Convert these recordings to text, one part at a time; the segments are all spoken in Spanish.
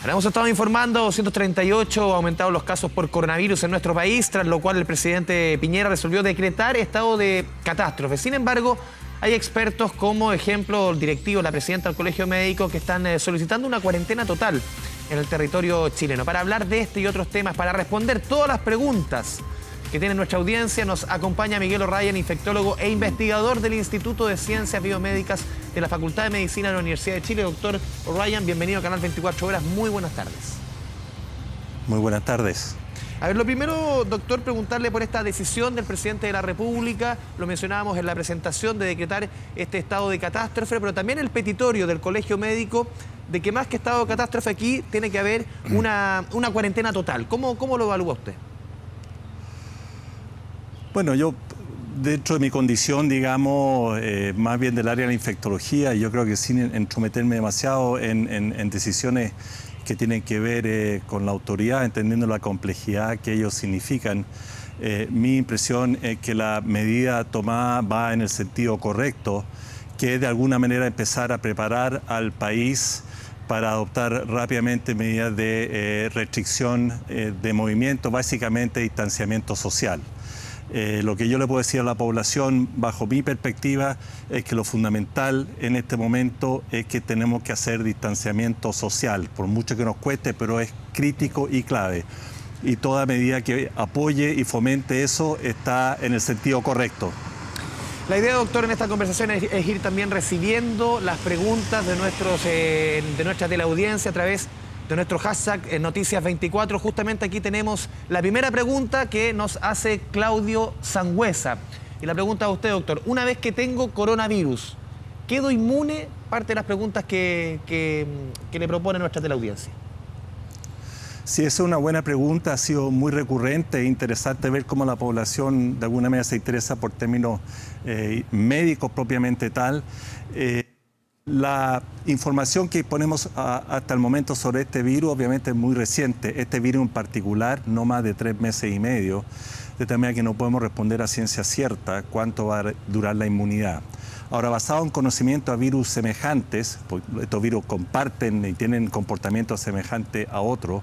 Hemos estado informando, 238 aumentados los casos por coronavirus en nuestro país, tras lo cual el presidente Piñera resolvió decretar estado de catástrofe. Sin embargo, hay expertos como ejemplo el directivo, la presidenta del Colegio Médico, que están solicitando una cuarentena total en el territorio chileno. Para hablar de este y otros temas, para responder todas las preguntas que tiene nuestra audiencia, nos acompaña Miguel O'Ryan, infectólogo e investigador del Instituto de Ciencias Biomédicas de la Facultad de Medicina de la Universidad de Chile. Doctor O'Ryan, bienvenido a Canal 24 Horas. Muy buenas tardes. Muy buenas tardes. A ver, lo primero, doctor, preguntarle por esta decisión del presidente de la República. Lo mencionábamos en la presentación de decretar este estado de catástrofe, pero también el petitorio del Colegio Médico de que más que estado de catástrofe aquí tiene que haber una cuarentena total. ¿Cómo lo evalúa usted? Bueno, yo dentro de mi condición, digamos, más bien del área de la infectología, yo creo que sin entrometerme demasiado en decisiones que tienen que ver con la autoridad, entendiendo la complejidad que ellos significan, mi impresión es que la medida tomada va en el sentido correcto, que es de alguna manera empezar a preparar al país para adoptar rápidamente medidas de restricción de movimiento, básicamente distanciamiento social. Lo que yo le puedo decir a la población, bajo mi perspectiva, es que lo fundamental en este momento es que tenemos que hacer distanciamiento social, por mucho que nos cueste, pero es crítico y clave. Y toda medida que apoye y fomente eso está en el sentido correcto. La idea, doctor, en esta conversación es ir también recibiendo las preguntas de nuestra teleaudiencia a través de nuestro hashtag Noticias24. Justamente aquí tenemos la primera pregunta que nos hace Claudio Sangüesa. Y la pregunta a usted, doctor: una vez que tengo coronavirus, ¿quedo inmune? Parte de las preguntas que le propone nuestra teleaudiencia. Sí, esa es una buena pregunta, ha sido muy recurrente e interesante ver cómo la población de alguna manera se interesa por términos médicos propiamente tal. La información que ponemos hasta el momento sobre este virus obviamente es muy reciente. Este virus en particular, no más de 3 meses y medio, de tal manera que no podemos responder a ciencia cierta cuánto va a durar la inmunidad. Ahora, basado en conocimiento a virus semejantes, pues estos virus comparten y tienen comportamientos semejantes a otros,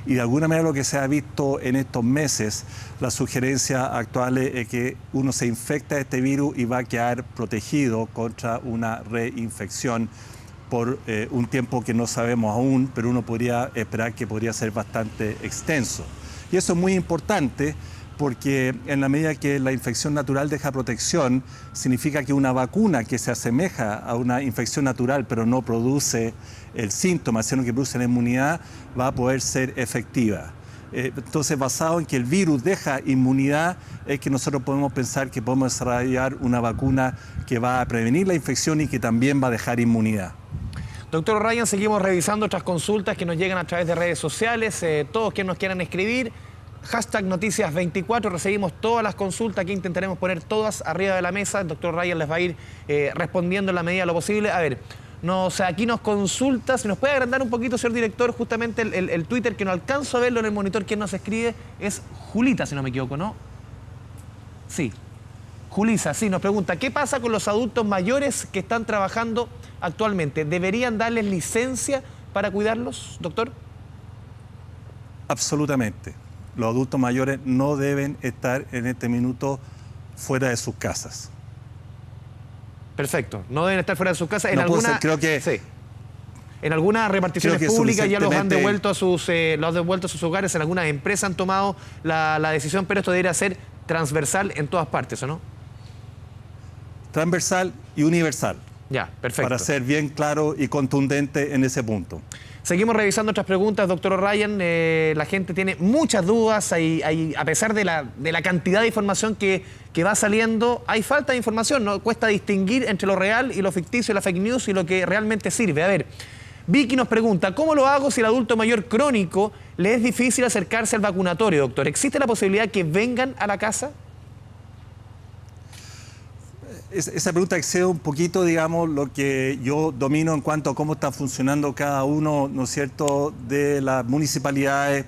y de alguna manera lo que se ha visto en estos meses, la sugerencia actual es que uno se infecta de este virus y va a quedar protegido contra una reinfección por un tiempo que no sabemos aún, pero uno podría esperar que podría ser bastante extenso. Y eso es muy importante, porque en la medida que la infección natural deja protección, significa que una vacuna que se asemeja a una infección natural pero no produce el síntoma, sino que produce la inmunidad, va a poder ser efectiva. Entonces, basado en que el virus deja inmunidad, es que nosotros podemos pensar que podemos desarrollar una vacuna que va a prevenir la infección y que también va a dejar inmunidad. Doctor O'Ryan, seguimos revisando otras consultas que nos llegan a través de redes sociales. Todos quienes nos quieran escribir, hashtag Noticias24, recibimos todas las consultas que intentaremos poner todas arriba de la mesa. El doctor O'Ryan les va a ir respondiendo en la medida de lo posible. A ver, aquí nos consulta, si nos puede agrandar un poquito, señor director, justamente el Twitter, que no alcanzo a verlo en el monitor. Quien nos escribe es Julita, si no me equivoco, ¿no? Sí, Julisa, sí, nos pregunta: ¿qué pasa con los adultos mayores que están trabajando actualmente? ¿Deberían darles licencia para cuidarlos, doctor? Absolutamente. Los adultos mayores no deben estar en este minuto fuera de sus casas. Perfecto. No deben estar fuera de sus casas. En algunas reparticiones públicas ya los han devuelto a sus hogares. En algunas empresas han tomado la decisión, pero esto debería ser transversal en todas partes, ¿o no? Transversal y universal. Ya, perfecto. Para ser bien claro y contundente en ese punto. Seguimos revisando otras preguntas, doctor O'Ryan. La gente tiene muchas dudas. A pesar de la cantidad de información que va saliendo, hay falta de información, ¿no? Cuesta distinguir entre lo real y lo ficticio, la fake news y lo que realmente sirve. A ver, Vicky nos pregunta: ¿cómo lo hago si el adulto mayor crónico le es difícil acercarse al vacunatorio, doctor? ¿Existe la posibilidad que vengan a la casa? Esa pregunta excede un poquito, digamos, lo que yo domino en cuanto a cómo está funcionando cada uno, ¿no es cierto?, de las municipalidades,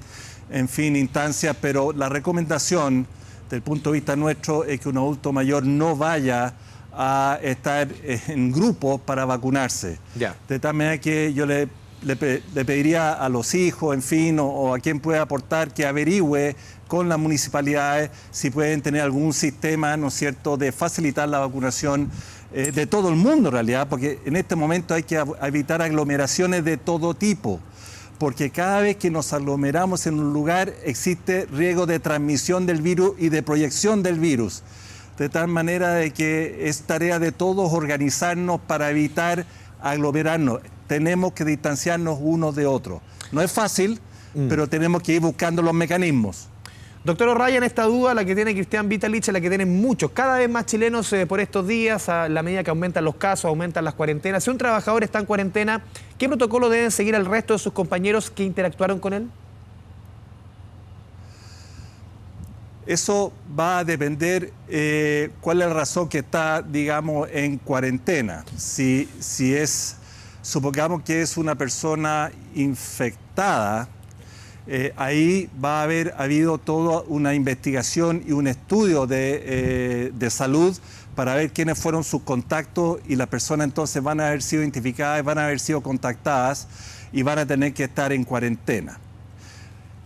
en fin, instancias, pero la recomendación, desde el punto de vista nuestro, es que un adulto mayor no vaya a estar en grupos para vacunarse. Ya. De tal manera que yo le le pediría a los hijos, en fin, o a quien pueda aportar que averigüe con las municipalidades si pueden tener algún sistema, ¿no es cierto?, de facilitar la vacunación de todo el mundo en realidad, porque en este momento hay que evitar aglomeraciones de todo tipo, porque cada vez que nos aglomeramos en un lugar existe riesgo de transmisión del virus y de proyección del virus, de tal manera de que es tarea de todos organizarnos para evitar aglomerarnos. Tenemos que distanciarnos unos de otros. No es fácil, pero tenemos que ir buscando los mecanismos. Doctor O'Ryan, esta duda, la que tiene Cristian Vitalich, la que tienen muchos, cada vez más chilenos por estos días, a la medida que aumentan los casos, aumentan las cuarentenas. Si un trabajador está en cuarentena, ¿qué protocolo deben seguir el resto de sus compañeros que interactuaron con él? Eso va a depender cuál es la razón que está, digamos, en cuarentena. Si es, supongamos que es una persona infectada, ahí va a haber habido toda una investigación y un estudio de salud para ver quiénes fueron sus contactos y las personas entonces van a haber sido identificadas, van a haber sido contactadas y van a tener que estar en cuarentena.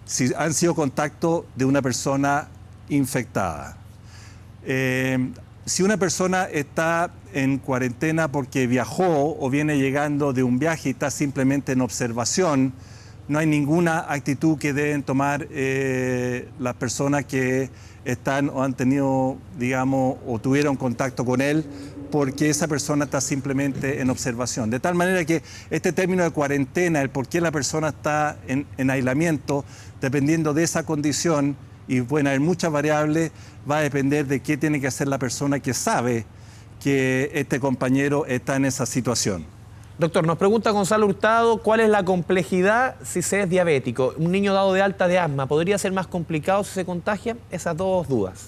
Si han sido contactos de una persona infectada. Si una persona está en cuarentena porque viajó o viene llegando de un viaje y está simplemente en observación, no hay ninguna actitud que deben tomar las personas que están o han tenido, digamos, o tuvieron contacto con él, porque esa persona está simplemente en observación. De tal manera que este término de cuarentena, el por qué la persona está en aislamiento, dependiendo de esa condición, y pueden haber muchas variables, va a depender de qué tiene que hacer la persona que sabe que este compañero está en esa situación. Doctor, nos pregunta Gonzalo Hurtado, ¿cuál es la complejidad si se es diabético? Un niño dado de alta de asma, ¿podría ser más complicado si se contagia? Esas dos dudas.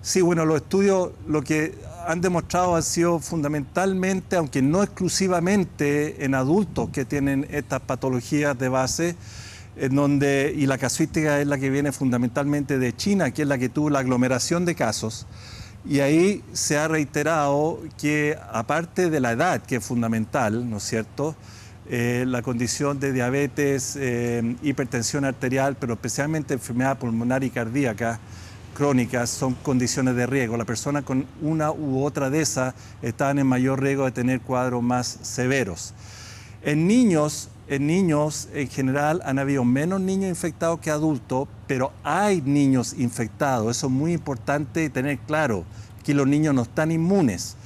Sí, bueno, los estudios lo que han demostrado han sido fundamentalmente, aunque no exclusivamente en adultos que tienen estas patologías de base, en donde, y la casuística es la que viene fundamentalmente de China, que es la que tuvo la aglomeración de casos. Y ahí se ha reiterado que, aparte de la edad, que es fundamental, ¿no es cierto?, la condición de diabetes, hipertensión arterial, pero especialmente enfermedad pulmonar y cardíaca crónicas, son condiciones de riesgo. La persona con una u otra de esas están en mayor riesgo de tener cuadros más severos. En niños en general han habido menos niños infectados que adultos, pero hay niños infectados. Eso es muy importante tener claro, que los niños no están inmunes.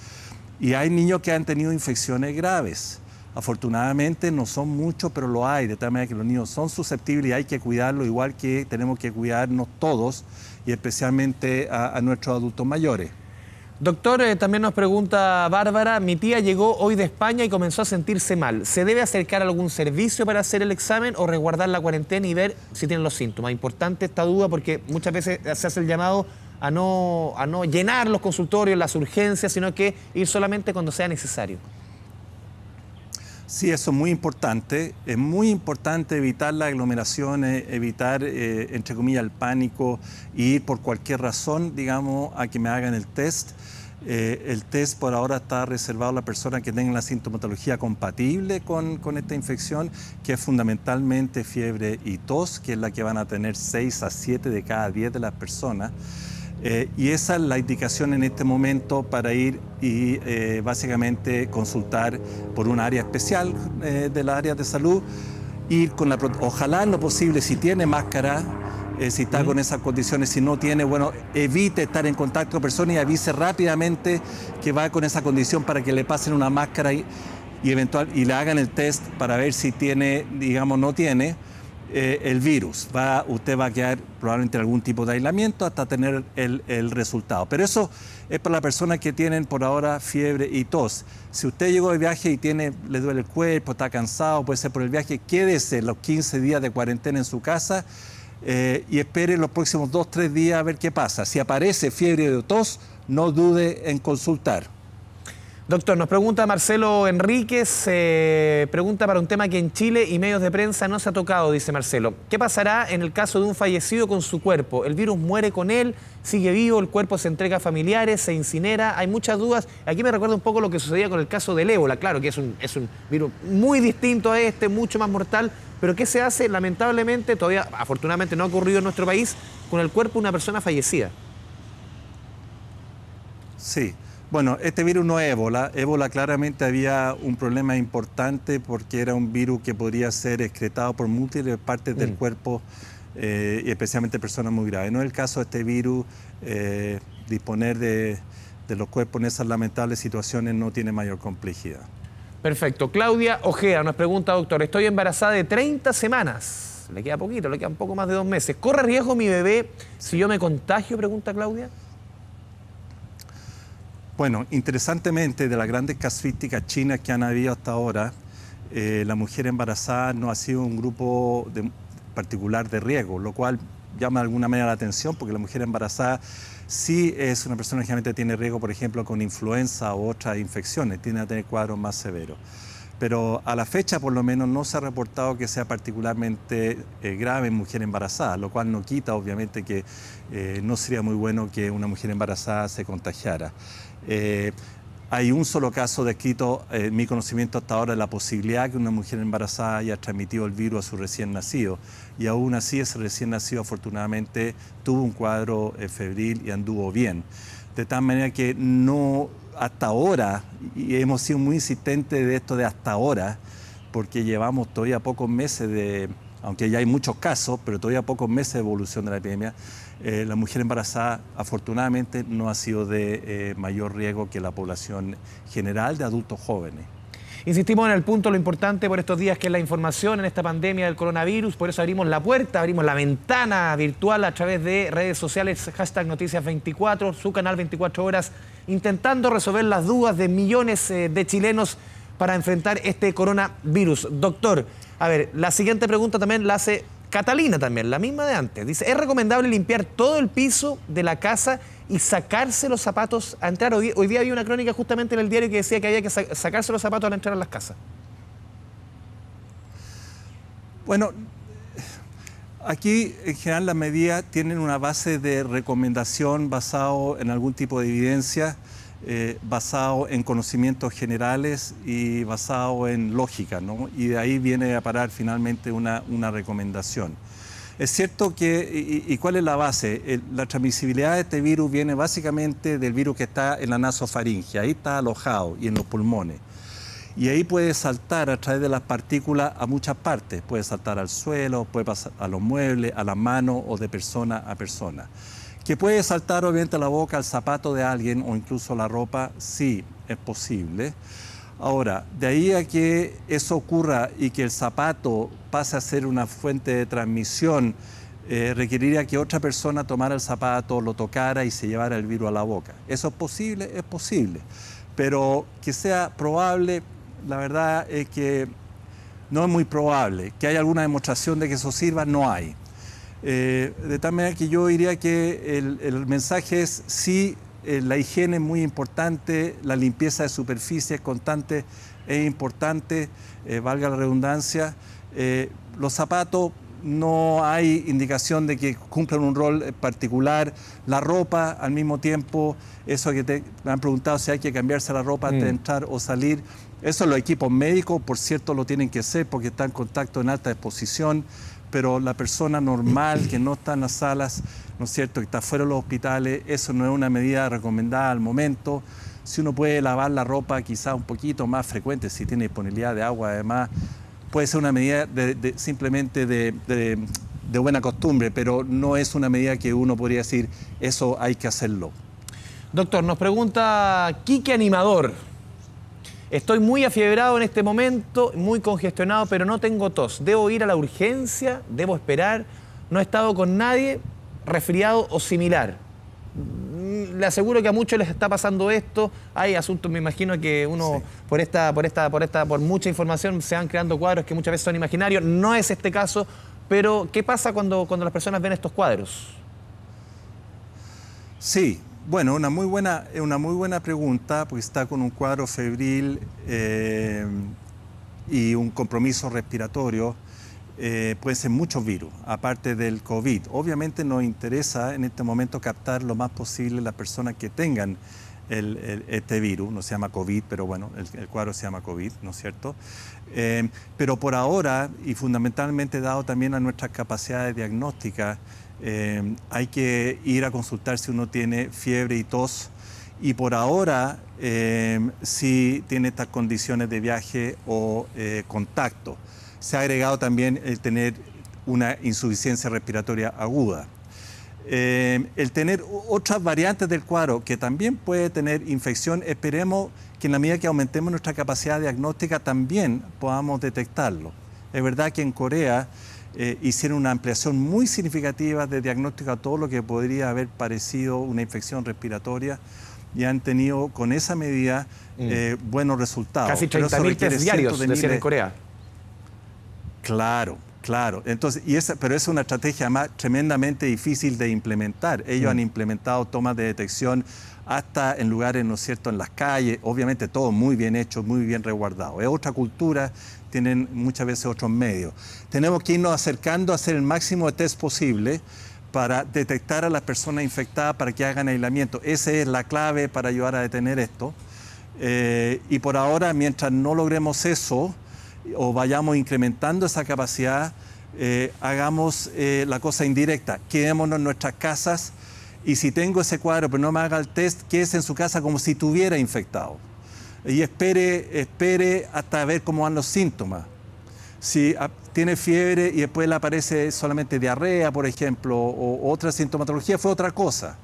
Y hay niños que han tenido infecciones graves. Afortunadamente no son muchos, pero lo hay, de tal manera que los niños son susceptibles y hay que cuidarlos, igual que tenemos que cuidarnos todos, y especialmente a nuestros adultos mayores. Doctor, también nos pregunta Bárbara, mi tía llegó hoy de España y comenzó a sentirse mal. ¿Se debe acercar a algún servicio para hacer el examen o resguardar la cuarentena y ver si tienen los síntomas? Importante esta duda porque muchas veces se hace el llamado a no llenar los consultorios, las urgencias, sino que ir solamente cuando sea necesario. Sí, eso es muy importante. Es muy importante evitar las aglomeraciones, evitar, entre comillas, el pánico y ir por cualquier razón, digamos, a que me hagan el test. El test por ahora está reservado a las personas que tengan la sintomatología compatible con esta infección, que es fundamentalmente fiebre y tos, que es la que van a tener 6 a 7 de cada 10 de las personas. Y esa es la indicación en este momento para ir y básicamente consultar por un área especial de la área de salud, ir con ojalá en lo posible, si tiene máscara, si está con esas condiciones, si no tiene, bueno, evite estar en contacto con personas y avise rápidamente que va con esa condición para que le pasen una máscara y le hagan el test para ver si tiene, digamos, no tiene el virus. Usted va a quedar probablemente en algún tipo de aislamiento hasta tener el resultado. Pero eso es para las personas que tienen por ahora fiebre y tos. Si usted llegó de viaje y le duele el cuerpo, está cansado, puede ser por el viaje, quédese los 15 días de cuarentena en su casa y espere los próximos 2-3 días a ver qué pasa. Si aparece fiebre o tos, no dude en consultar. Doctor, nos pregunta Marcelo Enríquez, pregunta para un tema que en Chile y medios de prensa no se ha tocado, dice Marcelo. ¿Qué pasará en el caso de un fallecido con su cuerpo? ¿El virus muere con él? ¿Sigue vivo? ¿El cuerpo se entrega a familiares? ¿Se incinera? Hay muchas dudas. Aquí me recuerda un poco lo que sucedía con el caso del ébola. Claro que es un virus muy distinto a este, mucho más mortal. Pero ¿qué se hace? Lamentablemente, todavía afortunadamente no ha ocurrido en nuestro país, con el cuerpo de una persona fallecida. Sí. Bueno, este virus no es ébola. Ébola claramente había un problema importante porque era un virus que podría ser excretado por múltiples partes del cuerpo y especialmente personas muy graves. No es el caso de este virus. Disponer de los cuerpos en esas lamentables situaciones no tiene mayor complejidad. Perfecto. Claudia Ojeda nos pregunta, doctor, estoy embarazada de 30 semanas. Le queda poquito, le queda un poco más de 2 meses. ¿Corre riesgo mi bebé si yo me contagio? Pregunta Claudia. Bueno, interesantemente, de las grandes casuísticas chinas que han habido hasta ahora, la mujer embarazada no ha sido un grupo particular de riesgo, lo cual llama de alguna manera la atención, porque la mujer embarazada sí es una persona que generalmente tiene riesgo, por ejemplo, con influenza u otras infecciones, tiende a tener cuadros más severos. Pero a la fecha, por lo menos, no se ha reportado que sea particularmente grave en mujer embarazada, lo cual no quita, obviamente, que no sería muy bueno que una mujer embarazada se contagiara. Hay un solo caso descrito en mi conocimiento hasta ahora de la posibilidad que una mujer embarazada haya transmitido el virus a su recién nacido, y aún así ese recién nacido afortunadamente tuvo un cuadro febril y anduvo bien. De tal manera que no, hasta ahora, y hemos sido muy insistentes de esto de hasta ahora, porque llevamos todavía pocos meses de, aunque ya hay muchos casos, pero todavía pocos meses de evolución de la epidemia, la mujer embarazada afortunadamente no ha sido de mayor riesgo que la población general de adultos jóvenes. Insistimos en el punto, lo importante por estos días, que es la información en esta pandemia del coronavirus. Por eso abrimos la puerta, abrimos la ventana virtual a través de redes sociales, #Noticias24, su canal 24 horas, intentando resolver las dudas de millones de chilenos para enfrentar este coronavirus. Doctor, a ver, la siguiente pregunta también la hace Catalina también, la misma de antes. Dice, ¿es recomendable limpiar todo el piso de la casa y sacarse los zapatos a entrar? Hoy día había una crónica justamente en el diario que decía que había que sacarse los zapatos al entrar a las casas. Bueno, aquí en general las medidas tienen una base de recomendación basado en algún tipo de evidencia, basado en conocimientos generales y basado en lógica, ¿no? Y de ahí viene a parar finalmente una recomendación. Es cierto que, ¿y cuál es la base? La transmisibilidad de este virus viene básicamente del virus que está en la nasofaringe, ahí está alojado, y en los pulmones. Y ahí puede saltar a través de las partículas a muchas partes. Puede saltar al suelo, puede pasar a los muebles, a las manos o de persona a persona. Que puede saltar obviamente a la boca, al zapato de alguien o incluso la ropa, sí, es posible. Ahora, de ahí a que eso ocurra y que el zapato pase a ser una fuente de transmisión, requeriría que otra persona tomara el zapato, lo tocara y se llevara el virus a la boca. ¿Eso es posible? Es posible. Pero que sea probable, la verdad es que no es muy probable. Que haya alguna demostración de que eso sirva, no hay. De tal manera que yo diría que el mensaje es sí, la higiene es muy importante, la limpieza de superficies constante es importante, valga la redundancia. Los zapatos no hay indicación de que cumplan un rol particular. La ropa, al mismo tiempo, eso que me han preguntado si hay que cambiarse la ropa antes de entrar o salir. Eso los equipos médicos, por cierto, lo tienen que hacer porque están en contacto en alta exposición. Pero la persona normal que no está en las salas, ¿no es cierto?, que está fuera de los hospitales, eso no es una medida recomendada al momento. Si uno puede lavar la ropa quizá un poquito más frecuente, si tiene disponibilidad de agua además, puede ser una medida simplemente de buena costumbre, pero no es una medida que uno podría decir, eso hay que hacerlo. Doctor, nos pregunta Quique Animador. Estoy muy afiebrado en este momento, muy congestionado, pero no tengo tos. ¿Debo ir a la urgencia? ¿Debo esperar? No he estado con nadie resfriado o similar. Le aseguro que a muchos les está pasando esto. Hay asuntos, me imagino que uno, sí, por mucha información se van creando cuadros que muchas veces son imaginarios. No es este caso, pero ¿qué pasa cuando las personas ven estos cuadros? Sí. Bueno, una muy buena pregunta, porque está con un cuadro febril y un compromiso respiratorio. Pueden ser muchos virus, aparte del COVID. Obviamente nos interesa en este momento captar lo más posible las personas que tengan este virus. No se llama COVID, pero bueno, el cuadro se llama COVID, ¿no es cierto? Pero por ahora, y fundamentalmente dado también a nuestras capacidades diagnósticas, hay que ir a consultar si uno tiene fiebre y tos. Y por ahora, si tiene estas condiciones de viaje o contacto. Se ha agregado también el tener una insuficiencia respiratoria aguda. El tener otras variantes del cuadro que también puede tener infección, esperemos que en la medida que aumentemos nuestra capacidad diagnóstica también podamos detectarlo. Es verdad que en Corea hicieron una ampliación muy significativa de diagnóstico a todo lo que podría haber parecido una infección respiratoria y han tenido con esa medida buenos resultados. Casi 30.000 test diarios, decían en Corea. Claro, claro. Entonces, pero es una estrategia más tremendamente difícil de implementar. Ellos han implementado tomas de detección hasta en lugares, ¿no es cierto?, en las calles, obviamente todo muy bien hecho, muy bien resguardado. Es otra cultura, tienen muchas veces otros medios. Tenemos que irnos acercando a hacer el máximo de test posible para detectar a las personas infectadas para que hagan aislamiento. Esa es la clave para ayudar a detener esto. Y por ahora, mientras no logremos eso, o vayamos incrementando esa capacidad, hagamos la cosa indirecta, quedémonos en nuestras casas y si tengo ese cuadro pero no me haga el test, quédese en su casa como si estuviera infectado y espere hasta ver cómo van los síntomas. Si tiene fiebre y después le aparece solamente diarrea, por ejemplo, o otra sintomatología, fue otra cosa.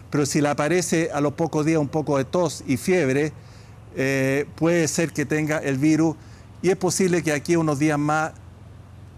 Pero si le aparece a los pocos días un poco de tos y fiebre, puede ser que tenga el virus. Y es posible que aquí unos días más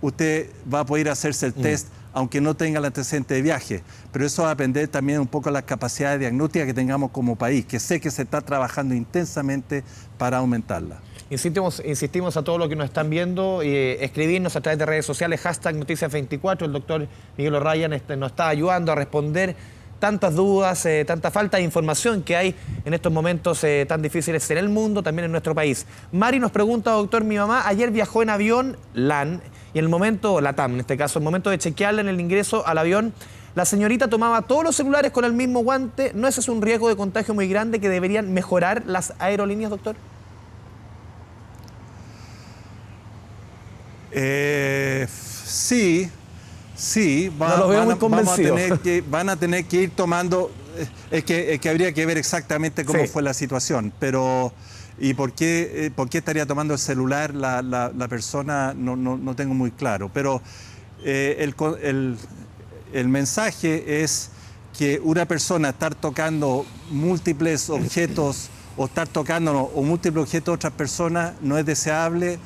usted va a poder hacerse el test, aunque no tenga el antecedente de viaje. Pero eso va a depender también un poco de las capacidades diagnósticas que tengamos como país, que sé que se está trabajando intensamente para aumentarla. Insistimos a todos los que nos están viendo, escribirnos a través de redes sociales, #Noticias24. El doctor Miguel O'Ryan nos está ayudando a responder tantas dudas, tanta falta de información que hay en estos momentos tan difíciles en el mundo, también en nuestro país. Mari nos pregunta, doctor, mi mamá ayer viajó en avión LAN, y en el momento, LATAM en este caso, el momento de chequearla en el ingreso al avión, la señorita tomaba todos los celulares con el mismo guante. ¿No ese es un riesgo de contagio muy grande que deberían mejorar las aerolíneas, doctor? Sí, van a tener que ir tomando, es que habría que ver exactamente cómo fue la situación, pero ¿y por qué estaría tomando el celular la persona? No tengo muy claro, pero el mensaje es que una persona estar tocando múltiples objetos o estar tocando múltiples objetos de otras personas no es deseable.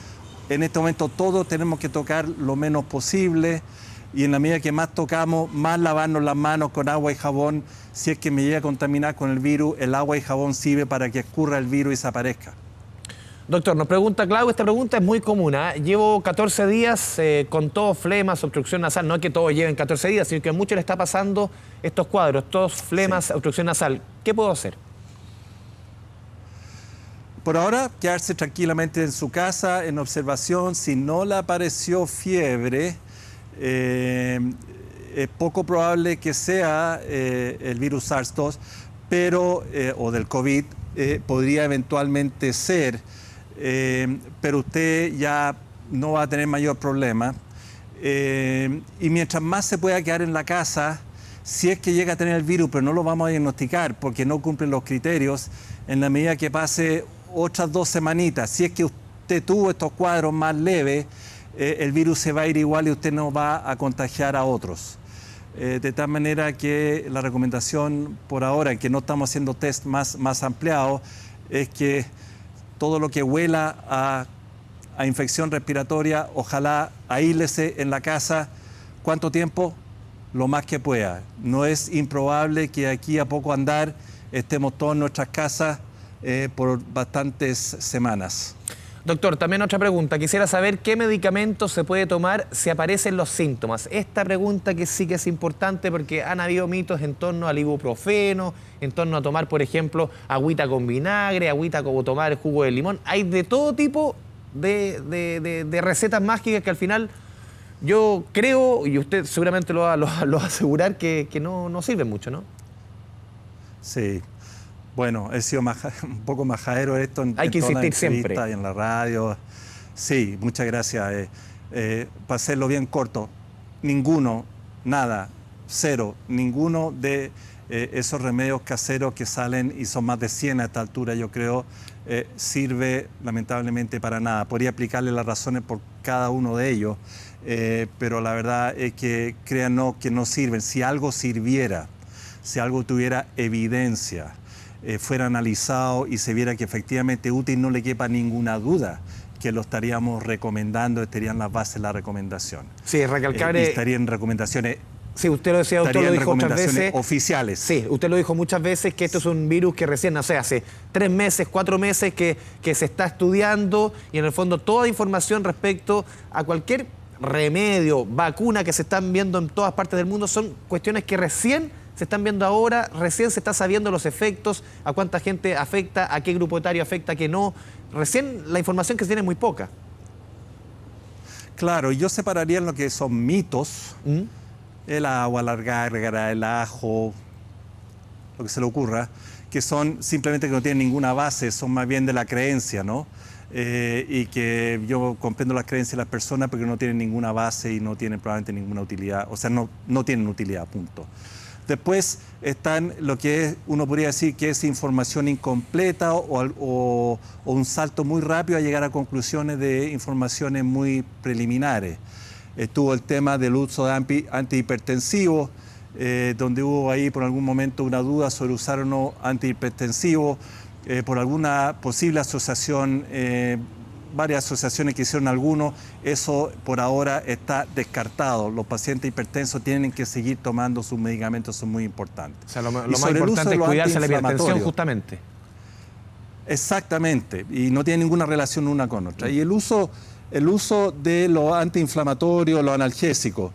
En este momento todos tenemos que tocar lo menos posible. Y en la medida que más tocamos, más lavarnos las manos con agua y jabón. Si es que me llega a contaminar con el virus, el agua y jabón sirve para que escurra el virus y desaparezca. Doctor, nos pregunta Clau, esta pregunta es muy común. Llevo 14 días con tos, flemas, obstrucción nasal. No es que todos lleven 14 días, sino que a muchos le está pasando estos cuadros, tos, flemas, obstrucción nasal. ¿Qué puedo hacer? Por ahora, quedarse tranquilamente en su casa, en observación. Si no le apareció fiebre, es poco probable que sea el virus SARS-2, pero, o del COVID, podría eventualmente ser, pero usted ya no va a tener mayor problema. Y mientras más se pueda quedar en la casa, si es que llega a tener el virus, pero no lo vamos a diagnosticar porque no cumplen los criterios, en la medida que pase otras 2 semanitas, si es que usted tuvo estos cuadros más leves, el virus se va a ir igual y usted no va a contagiar a otros. De tal manera que la recomendación por ahora, en que no estamos haciendo test más ampliados, es que todo lo que huela a infección respiratoria, ojalá aíslese en la casa. ¿Cuánto tiempo? Lo más que pueda. No es improbable que aquí a poco andar estemos todos en nuestras casas por bastantes semanas. Doctor, también otra pregunta. Quisiera saber qué medicamentos se puede tomar si aparecen los síntomas. Esta pregunta que sí que es importante porque han habido mitos en torno al ibuprofeno, en torno a tomar, por ejemplo, agüita con vinagre, agüita como tomar jugo de limón. Hay de todo tipo de recetas mágicas que al final yo creo, y usted seguramente lo va a asegurar, que no sirven mucho, ¿no? Sí. Bueno, he sido un poco majadero esto en Hay que todas las insistir siempre. entrevistas y en la radio. Sí, muchas gracias. Para hacerlo bien corto, ninguno, nada, cero, ninguno de esos remedios caseros que salen, y son más de 100 a esta altura, yo creo, sirve lamentablemente para nada. Podría aplicarle las razones por cada uno de ellos, pero la verdad es que créanos que no sirven. Si algo sirviera, si algo tuviera evidencia, fuera analizado y se viera que efectivamente útil, no le quepa ninguna duda que lo estaríamos recomendando, estarían las bases de la recomendación. Sí, recalcar... estarían recomendaciones... Sí, usted lo decía, doctor, lo dijo otras veces. Oficiales. Sí, usted lo dijo muchas veces que esto es un virus que recién, no sé, hace 3 meses, 4 meses que se está estudiando, y en el fondo toda información respecto a cualquier remedio, vacuna que se están viendo en todas partes del mundo son cuestiones que recién se están viendo ahora, recién se está sabiendo los efectos, a cuánta gente afecta, a qué grupo etario afecta, a qué no. Recién la información que se tiene es muy poca. Claro, yo separaría en lo que son mitos, el agua, la gárgara, el ajo, lo que se le ocurra, que son simplemente que no tienen ninguna base, son más bien de la creencia, ¿no? Y que yo comprendo las creencias de las personas porque no tienen ninguna base y no tienen probablemente ninguna utilidad, o sea, no tienen utilidad, punto. Después están lo que es, uno podría decir que es información incompleta o un salto muy rápido a llegar a conclusiones de informaciones muy preliminares. Estuvo el tema del uso de antihipertensivos, donde hubo ahí por algún momento una duda sobre usar o no antihipertensivos, por alguna posible asociación, varias asociaciones que hicieron algunos, eso por ahora está descartado. Los pacientes hipertensos tienen que seguir tomando sus medicamentos, son muy importantes. O sea, lo más importante es cuidarse la hipertensión justamente. Exactamente, y no tiene ninguna relación una con otra. Y el uso de los antiinflamatorios, los analgésicos.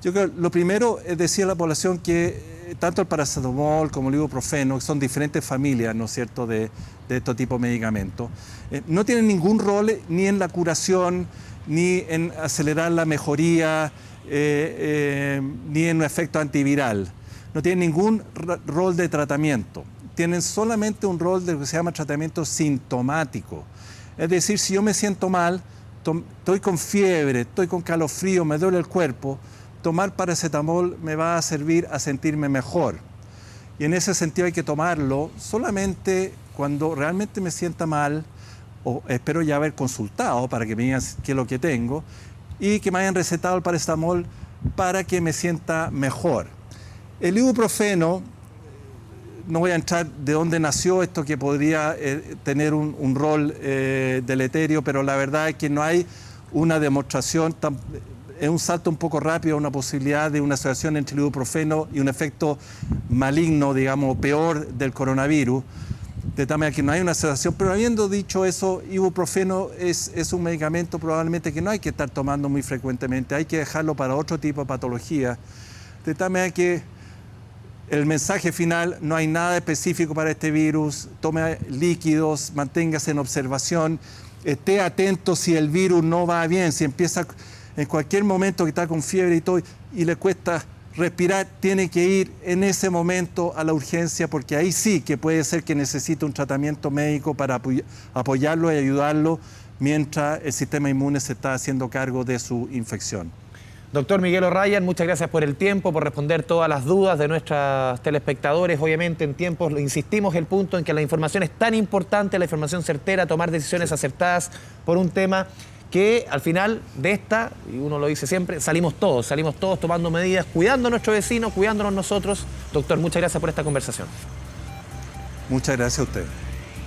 Yo creo que lo primero es decir a la población que tanto el paracetamol como el ibuprofeno, que son diferentes familias, ¿no es cierto?, de estos tipos de medicamentos, no tienen ningún rol ni en la curación, ni en acelerar la mejoría, ni en un efecto antiviral. No tienen ningún rol de tratamiento. Tienen solamente un rol de lo que se llama tratamiento sintomático. Es decir, si yo me siento mal, estoy con fiebre, estoy con calofrío, me duele el cuerpo, tomar paracetamol me va a servir a sentirme mejor. Y en ese sentido hay que tomarlo solamente cuando realmente me sienta mal, o espero ya haber consultado para que me digan qué es lo que tengo, y que me hayan recetado el paracetamol para que me sienta mejor. El ibuprofeno, no voy a entrar de dónde nació esto que podría tener un rol deleterio, pero la verdad es que no hay una demostración es un salto un poco rápido, una posibilidad de una asociación entre el ibuprofeno y un efecto maligno, digamos, peor del coronavirus, de tal manera que no hay una asociación. Pero habiendo dicho eso, ibuprofeno es un medicamento probablemente que no hay que estar tomando muy frecuentemente, hay que dejarlo para otro tipo de patología, de tal manera que el mensaje final, no hay nada específico para este virus, tome líquidos, manténgase en observación, esté atento si el virus no va bien, si empieza en cualquier momento que está con fiebre y todo, y le cuesta respirar, tiene que ir en ese momento a la urgencia, porque ahí sí que puede ser que necesite un tratamiento médico para apoyarlo y ayudarlo mientras el sistema inmune se está haciendo cargo de su infección. Doctor Miguel O'Ryan, muchas gracias por el tiempo, por responder todas las dudas de nuestros telespectadores. Obviamente en tiempos, insistimos el punto en que la información es tan importante, la información certera, tomar decisiones acertadas por un tema que al final de esta, y uno lo dice siempre, salimos todos tomando medidas, cuidando a nuestros vecinos, cuidándonos nosotros. Doctor, muchas gracias por esta conversación. Muchas gracias a usted.